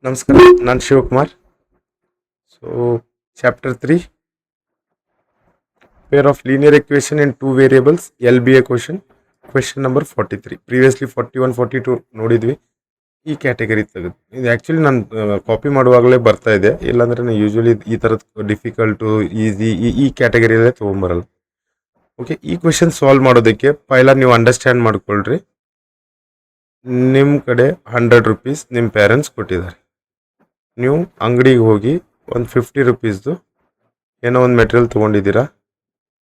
ನಮಸ್ಕಾರ, ನಾನು Shivakumar. So chapter 3, pair of linear equation in two variables, LBA question number 43. Previously 41, 42 ನೋಡಿದ್ವಿ. ಈ category ತೆಗೆದು ಇದು ಆ್ಯಕ್ಚುಲಿ ನಾನು ಕಾಪಿ ಮಾಡುವಾಗಲೇ ಬರ್ತಾ ಇದೆ, ಇಲ್ಲಾಂದರೆ ನಾನು ಯೂಶ್ವಲಿ ಈ ಥರದ್ದು ಡಿಫಿಕಲ್ಟು ಈಸಿ ಈ ಕ್ಯಾಟಗರಿಯಲ್ಲೇ ತೊಗೊಂಬರಲ್ಲ. ಓಕೆ, ಈ ಕ್ವೆಶನ್ ಸಾಲ್ವ್ ಮಾಡೋದಕ್ಕೆ ಪೈಲ ನೀವು ಅಂಡರ್ಸ್ಟ್ಯಾಂಡ್ ಮಾಡ್ಕೊಳ್ರಿ. ನಿಮ್ಮ ಕಡೆ 100 ರೂಪೀಸ್ ನಿಮ್ಮ ಪೇರೆಂಟ್ಸ್ ಕೊಟ್ಟಿದ್ದಾರೆ. ನೀವು ಅಂಗಡಿಗೆ ಹೋಗಿ ಒಂದು 50 ರೂಪೀಸ್ದು ಏನೋ ಒಂದು ಮೆಟೀರಿಯಲ್ ತೊಗೊಂಡಿದ್ದೀರಾ.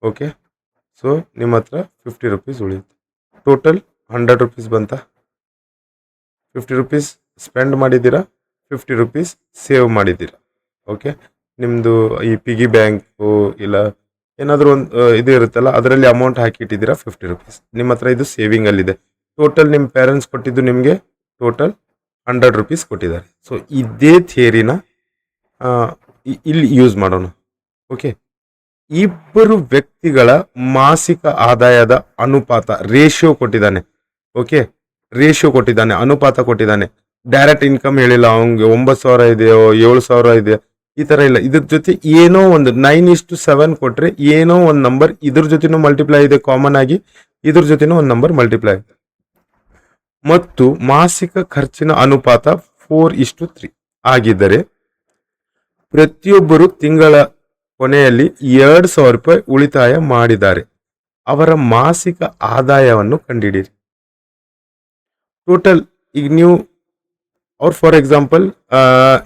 ಓಕೆ, ಸೊ ನಿಮ್ಮ ಹತ್ರ 50 ರೂಪೀಸ್ ಉಳಿಯುತ್ತೆ. ಟೋಟಲ್ 100 ರೂಪೀಸ್ ಬಂತ. 50 ರೂಪೀಸ್ ಸ್ಪೆಂಡ್ ಮಾಡಿದ್ದೀರಾ, 50 ರೂಪೀಸ್ ಸೇವ್ ಮಾಡಿದ್ದೀರಾ. ಓಕೆ, ನಿಮ್ಮದು ಈ ಪಿಗಿ ಬ್ಯಾಂಕು ಇಲ್ಲ ಏನಾದರೂ ಒಂದು ಇದು ಇರುತ್ತಲ್ಲ, ಅದರಲ್ಲಿ ಅಮೌಂಟ್ ಹಾಕಿಟ್ಟಿದ್ದೀರಾ 50 ರೂಪೀಸ್. ನಿಮ್ಮ ಹತ್ರ ಇದು ಸೇವಿಂಗಲ್ಲಿದೆ. ಟೋಟಲ್ ನಿಮ್ಮ ಪೇರೆಂಟ್ಸ್ ಕೊಟ್ಟಿದ್ದು ನಿಮಗೆ ಟೋಟಲ್ 100 ರೂಪೀಸ್ ಕೊಟ್ಟಿದ್ದಾರೆ. ಸೊ ಇದೇ ಥಿಯರಿನ ಇಲ್ಲಿ ಯೂಸ್ ಮಾಡೋಣ. ಓಕೆ, ಇಬ್ಬರು ವ್ಯಕ್ತಿಗಳ ಮಾಸಿಕ ಆದಾಯದ ಅನುಪಾತ ರೇಷಿಯೋ ಕೊಟ್ಟಿದ್ದಾನೆ. ಓಕೆ, ರೇಷಿಯೋ ಕೊಟ್ಟಿದ್ದಾನೆ, ಅನುಪಾತ ಕೊಟ್ಟಿದ್ದಾನೆ. ಡೈರೆಕ್ಟ್ ಇನ್ಕಮ್ ಹೇಳಿಲ್ಲ, ಅವನಿಗೆ 9,000 ಇದೆಯೋ 7,000 ಇದೆಯೋ ಈ ಥರ ಇಲ್ಲ. ಇದ್ರ ಜೊತೆ ಏನೋ ಒಂದು 9:7 ಕೊಟ್ಟರೆ ಏನೋ ಒಂದು ನಂಬರ್ ಇದ್ರ ಜೊತೆನೂ ಮಲ್ಟಿಪ್ಲೈ ಇದೆ, ಕಾಮನ್ ಆಗಿ ಇದ್ರ ಜೊತೆನೂ ಒಂದು ನಂಬರ್ ಮಲ್ಟಿಪ್ಲೈ ಇದೆ. ಮತ್ತು ಮಾಸಿಕ ಖರ್ಚಿನ ಅನುಪಾತ 4:3 ಆಗಿದ್ದರೆ ಪ್ರತಿಯೊಬ್ಬರು ತಿಂಗಳ ಕೊನೆಯಲ್ಲಿ 2,000 ರೂಪಾಯಿ ಉಳಿತಾಯ ಮಾಡಿದ್ದಾರೆ. ಅವರ ಮಾಸಿಕ ಆದಾಯವನ್ನು ಕಂಡುಹಿಡಿಯಿರಿ. ಟೋಟಲ್ ಈಗ ನೀವು ಅವ್ರು ಫಾರ್ ಎಕ್ಸಾಂಪಲ್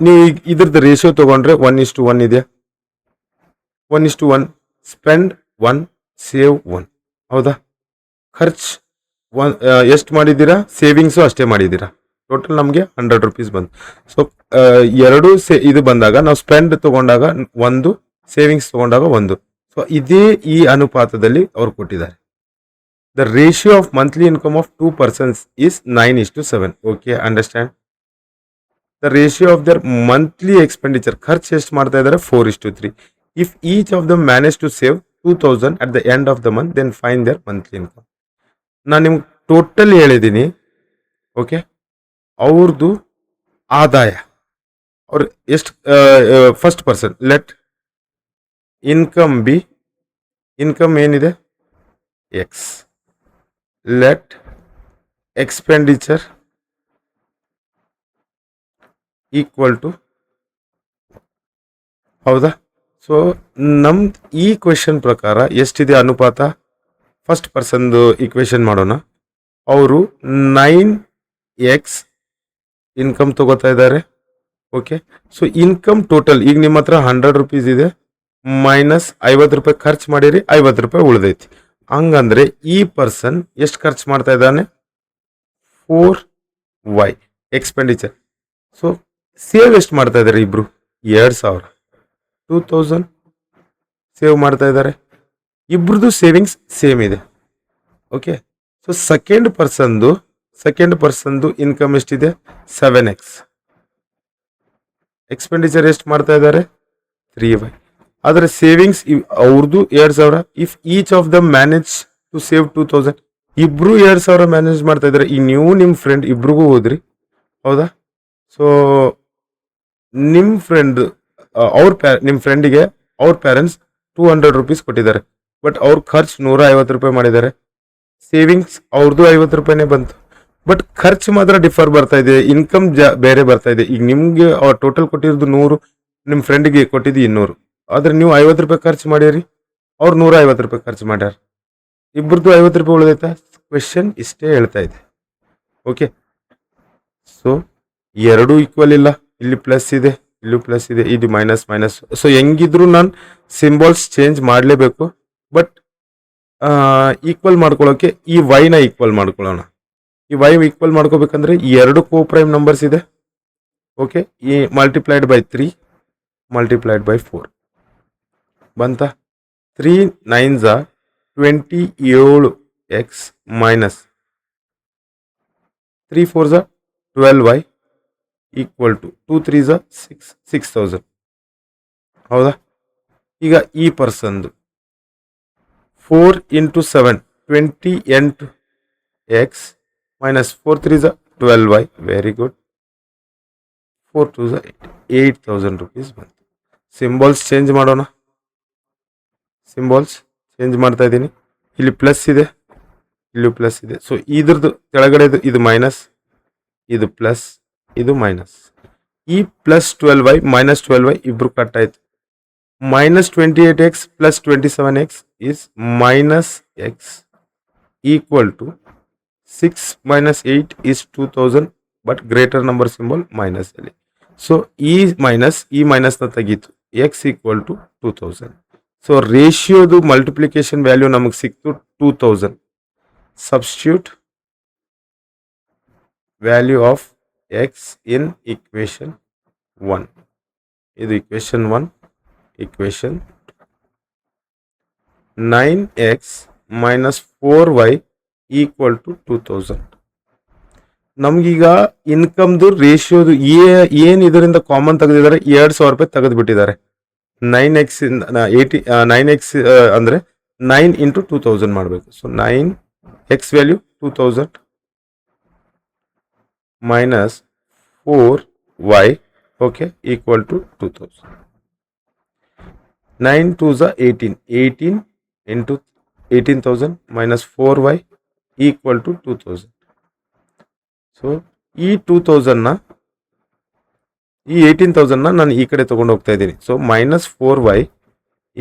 ನೀವು ಈಗ ಇದ್ರದ್ದು ರೇಷಿಯೋ ತಗೊಂಡ್ರೆ 1:1 ಇದೆ. 1:1 ಸ್ಪೆಂಡ್ 1 ಸೇವ್ 1. ಹೌದಾ? ಖರ್ಚು ಎಷ್ಟು ಮಾಡಿದ್ದೀರಾ? ಸೇವಿಂಗ್ಸು ಅಷ್ಟೇ ಮಾಡಿದ್ದೀರಾ. ಟೋಟಲ್ ನಮಗೆ 100 ರೂಪೀಸ್ ಬಂತು. ಸೊ ಎರಡು ಇದು ಬಂದಾಗ ನಾವು ಸ್ಪೆಂಡ್ ತಗೊಂಡಾಗ 1, ಸೇವಿಂಗ್ಸ್ ತಗೊಂಡಾಗ 1. ಸೊ ಇದೇ ಈ ಅನುಪಾತದಲ್ಲಿ ಅವ್ರು ಕೊಟ್ಟಿದ್ದಾರೆ. The ratio of monthly income of 2 persons is 9:7. Okay, understand. The ratio of their monthly expenditure, ಖರ್ಚು ಎಷ್ಟು ಮಾಡ್ತಾ ಇದ್ದಾರೆ? 4:3. If each of them manage to save 2,000 at the end of the month, then find their monthly income. ನಾನು ನಿಮ್ಗೆ total ಹೇಳಿದ್ದೀನಿ. Okay, ಅವ್ರದ್ದು ಆದಾಯ ಅವ್ರು ಎಷ್ಟು, first person let income be, income ಏನಿದೆ x, let expenditure equal to, ಹೌದಾ? So ನಮ್ದು ಈ ಕ್ವೆಶನ್ ಪ್ರಕಾರ ಎಷ್ಟಿದೆ ಅನುಪಾತ? ಫಸ್ಟ್ ಪರ್ಸನ್ದು ಈಕ್ವೇಶನ್ ಮಾಡೋಣ. ಅವರು 9x ಇನ್ಕಮ್ ತಗೋತಾ ಇದ್ದಾರೆ. ಓಕೆ, ಸೊ ಇನ್ಕಮ್ ಟೋಟಲ್ ಈಗ ನಿಮ್ಮ ಹತ್ರ 100 ರೂಪೀಸ್ ಇದೆ, ಮೈನಸ್ 50 ರೂಪಾಯಿ ಖರ್ಚು ಮಾಡಿರಿ, 50 ರೂಪಾಯಿ ಉಳಿದೈತಿ. ಹಂಗಂದ್ರೆ ಈ ಪರ್ಸನ್ ಎಷ್ಟು ಖರ್ಚು ಮಾಡ್ತಾ ಇದ್ದಾನೆ? 4y expenditure. ಸೊ ಸೇವ್ ಎಷ್ಟು ಮಾಡ್ತಾ ಇದ್ದಾರೆ ಇಬ್ರು? 2,000, 2,000 ಸೇವ್ ಮಾಡ್ತಾ ಇದ್ದಾರೆ. ಇಬ್ರದ್ದು ಸೇವಿಂಗ್ಸ್ ಸೇಮ್ ಇದೆ. ಓಕೆ, ಸೊ ಸೆಕೆಂಡ್ ಪರ್ಸನ್ದು ಇನ್ಕಮ್ ಎಷ್ಟಿದೆ? 7x. ಎಕ್ಸ್ಪೆಂಡಿಚರ್ ಎಷ್ಟು ಮಾಡ್ತಾ ಇದ್ದಾರೆ? 3y. ಆದರೆ ಸೇವಿಂಗ್ಸ್ ಅವ್ರದ್ದು 2,000. If each of them manage to save 2,000, ಇಬ್ರು 2,000 ಮ್ಯಾನೇಜ್ ಮಾಡ್ತಾ ಇದ್ದಾರೆ. ಈ ನೀವು ನಿಮ್ಮ ಫ್ರೆಂಡ್ ಇಬ್ರಿಗೂ ಹೋದ್ರಿ, ಹೌದಾ? ಸೊ ನಿಮ್ಮ ಫ್ರೆಂಡ್ ನಿಮ್ಮ ಫ್ರೆಂಡಿಗೆ ಅವ್ರ ಪೇರೆಂಟ್ಸ್ 200 ರೂಪೀಸ್ ಕೊಟ್ಟಿದ್ದಾರೆ. ಬಟ್ ಅವ್ರ ಖರ್ಚು 150 ರೂಪಾಯಿ ಮಾಡಿದ್ದಾರೆ. ಸೇವಿಂಗ್ಸ್ ಅವ್ರದ್ದು 50 ರೂಪಾಯಿನೇ ಬಂತು. ಬಟ್ ಖರ್ಚು ಮಾತ್ರ ಡಿಫರ್ ಬರ್ತಾ ಇದೆ, ಇನ್ಕಮ್ ಬೇರೆ ಬರ್ತಾ ಇದೆ. ಈಗ ನಿಮ್ಗೆ ಅವ್ರು ಟೋಟಲ್ ಕೊಟ್ಟಿರೋದು 100, ನಿಮ್ಮ ಫ್ರೆಂಡಿಗೆ ಕೊಟ್ಟಿದ್ದು 200. ಆದ್ರೆ ನೀವು 50 ರೂಪಾಯಿ ಖರ್ಚು ಮಾಡಿರಿ, ಅವ್ರು 150 ರೂಪಾಯಿ ಖರ್ಚು ಮಾಡ್ಯಾರ. ಇಬ್ಬರದ್ದು 50 ರೂಪಾಯಿ ಉಳಿದೈತಾ? ಕ್ವೆಶನ್ ಇಷ್ಟೇ ಹೇಳ್ತಾ ಇದೆ. ಓಕೆ, ಸೊ ಎರಡೂ ಈಕ್ವಲ್ ಇಲ್ಲ. ಇಲ್ಲಿ ಪ್ಲಸ್ ಇದೆ, ಇಲ್ಲೂ ಪ್ಲಸ್ ಇದೆ, ಇದು ಮೈನಸ್. ಸೊ ಹೆಂಗಿದ್ರು ನಾನು ಸಿಂಬಲ್ಸ್ ಚೇಂಜ್ ಮಾಡಲೇಬೇಕು. ಬಟ್ ಈಕ್ವಲ್ ಮಾಡ್ಕೊಳ್ಳೋಕೆ ಈ ವೈನ ಈಕ್ವಲ್ ಮಾಡ್ಕೊಳ್ಳೋಣ. ಈ ವೈ ಈಕ್ವಲ್ ಮಾಡ್ಕೋಬೇಕಂದ್ರೆ ಈ ಎರಡು ಕೋಪ್ರೈಮ್ ನಂಬರ್ಸ್ ಇದೆ. ಓಕೆ, ಈ ಮಲ್ಟಿಪ್ಲೈಡ್ ಬೈ 3 ಮಲ್ಟಿಪ್ಲೈಡ್ ಬೈ 4 ಬಂತ. 3 9s 27x minus 3 4s 12y equal to 2 3s 6,000. ಹೌದಾ? ಈಗ ಈ ಪರ್ಸನ್ದು 4 into 7 28x minus 4 3s 12y. Very good. 4 to 8,000 rupees ಬಂತು. ಸಿಂಬಲ್ಸ್ ಚೇಂಜ್ ಮಾಡೋಣ. ಸಿಂಬಲ್ಸ್ ಚೇಂಜ್ ಮಾಡ್ತಾ ಇದ್ದೀನಿ. ಇಲ್ಲಿ ಪ್ಲಸ್ ಇದೆ, ಇಲ್ಲಿ ಪ್ಲಸ್ ಇದೆ. ಸೊ ಇದ್ರದ್ದು ಕೆಳಗಡೆದು ಇದು ಮೈನಸ್, ಇದು ಪ್ಲಸ್, ಇದು ಮೈನಸ್. ಈ ಪ್ಲಸ್ 12y ಮೈನಸ್ 12y ಇಬ್ರು ಕಟ್ ಆಯ್ತು. minus 28x plus 27x is minus x equal to 6 minus 8 is 2000 but greater number symbol minus ಅಲ್ಲಿ. So e minus ನ ತೆಗೀತು, x equal to 2000. So ರೇಷಿಯೋದು multiplication value ನಮಗೆ ಸಿಕ್ತು 2000. Substitute value of x in equation 1. ಇದು equation 1. equation 9x minus 4y equal to 2000. ನಮಗೀಗ ಇನ್ಕಮ್ದು ರೇಷಿಯೋದು ಏನು ಇದರಿಂದ ಕಾಮನ್ ತೆಗೆದಿದ್ದಾರೆ, 2000 ರೂಪಾಯಿ ತೆಗೆದುಬಿಟ್ಟಿದ್ದಾರೆ. 9x ಅಂದರೆ 9 ಇಂಟು 2000 ಮಾಡಬೇಕು. So 9x value 2000 minus 4y okay equal to 2000. 9 2s are 18. 18 into 18,000 minus 4y equal to 2000. So ಈ 2000ನ ಈ 18,000ನ ನಾನು ಈ ಕಡೆ ತಗೊಂಡು ಹೋಗ್ತಾ ಇದ್ದೀನಿ. So minus 4y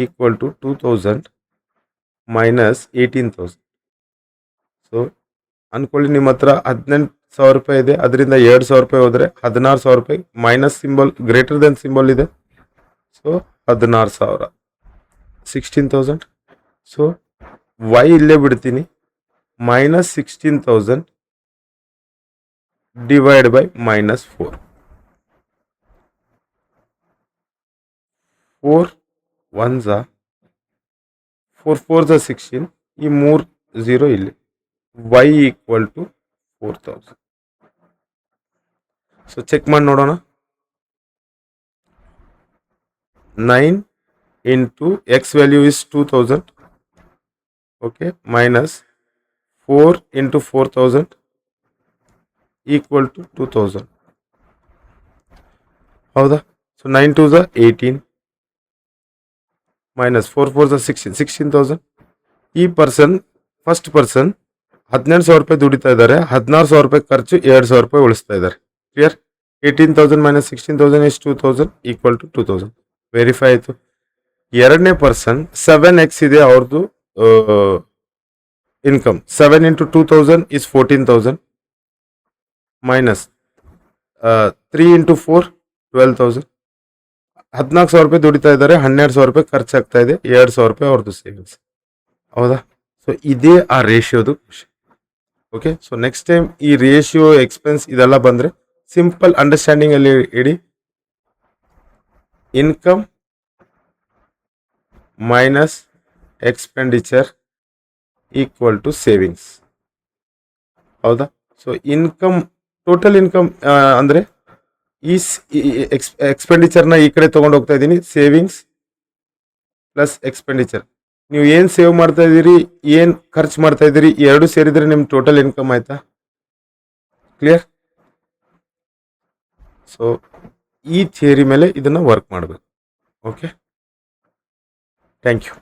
equal to 2000 minus 18,000. So ಅನ್ಕೊಳ್ಳಿ ನಿಮ್ಮ ಹತ್ರ 18,000 ರೂಪಾಯಿ ಇದೆ, ಅದರಿಂದ 2,000 ರೂಪಾಯಿ ಹೋದರೆ 16,000 ರೂಪಾಯಿ. Minus symbol greater than symbol ಇದೆ. ಸೊ 16,000 16,000. ಸೊ y ಇಲ್ಲೇ ಬಿಡ್ತೀನಿ. Minus 16,000 divide by minus 4. 4 1s 4 4s 16. ಈ 3 0 ಇಲ್ಲಿ. y equal to 4,000. So check ಮಾಡಿ ನೋಡೋಣ. 9 into x value is 2000 okay minus 4 into 4000 equal to 2000. ಹೌದಾ? So 9 2s are 18 minus 4 4s are 16 16,000. ಈ first person 18,000 ರೂಪಾಯಿ ದುಡಿತಾ ಇದ್ದಾರೆ, 16,000 ರೂಪಾಯಿ ಖರ್ಚು, 2,000 ರೂಪಾಯಿ ಉಳಿಸ್ತಾ ಇದ್ದಾರೆ. Clear? 18,000 minus 16,000 is 2,000 equal to 2,000. Verify ಆಯಿತು. ಎರಡನೇ ಪರ್ಸನ್ 7x ಇದೆ ಅವ್ರದ್ದು income. 7 into 2000 is 14,000 minus 3 into 4 12,000. 14,000 ರೂಪಾಯಿ ದುಡಿತಾ ಇದ್ದಾರೆ, 12,000 ರೂಪಾಯಿ ಖರ್ಚಾಗ್ತಾ ಇದೆ, 2,000 ರೂಪಾಯಿ ಅವ್ರದ್ದು ಸೇವಿಂಗ್ಸ್. ಹೌದಾ? ಸೊ ಇದೇ ಆ ರೇಷಿಯೋದು ಖುಷಿ. ಓಕೆ, ಸೊ ನೆಕ್ಸ್ಟ್ ಟೈಮ್ ಈ ರೇಷಿಯೋ ಎಕ್ಸ್ಪೆನ್ಸ್ ಇದೆಲ್ಲ ಬಂದರೆ ಸಿಂಪಲ್ ಅಂಡರ್ಸ್ಟ್ಯಾಂಡಿಂಗ್ ಅಲ್ಲಿ ಇಡಿ. Income minus expenditure equal to savings. ಹೌದಾ? ಸೊ ಇನ್ಕಮ್ ಟೋಟಲ್ ಇನ್ಕಮ್ ಅಂದರೆ ಈ ಎಕ್ಸ್ಪೆಂಡಿಚರ್ನ ಈ ಕಡೆ ತೊಗೊಂಡು ಹೋಗ್ತಾ ಇದ್ದೀನಿ. Savings plus expenditure. ನೀವು ಏನು ಸೇವ್ ಮಾಡ್ತಾ ಇದ್ದೀರಿ, ಏನು ಖರ್ಚು ಮಾಡ್ತಾ ಇದ್ದೀರಿ, ಎರಡು ಸೇರಿದರೆ ನಿಮ್ಮ ಟೋಟಲ್ ಇನ್ಕಮ್ ಆಯ್ತಾ? ಕ್ಲಿಯರ್? ಸೊ ಈ ಥಿಯರಿ ಮೇಲೆ ಇದನ್ನು ವರ್ಕ್ ಮಾಡಬೇಕು. Okay, thank you.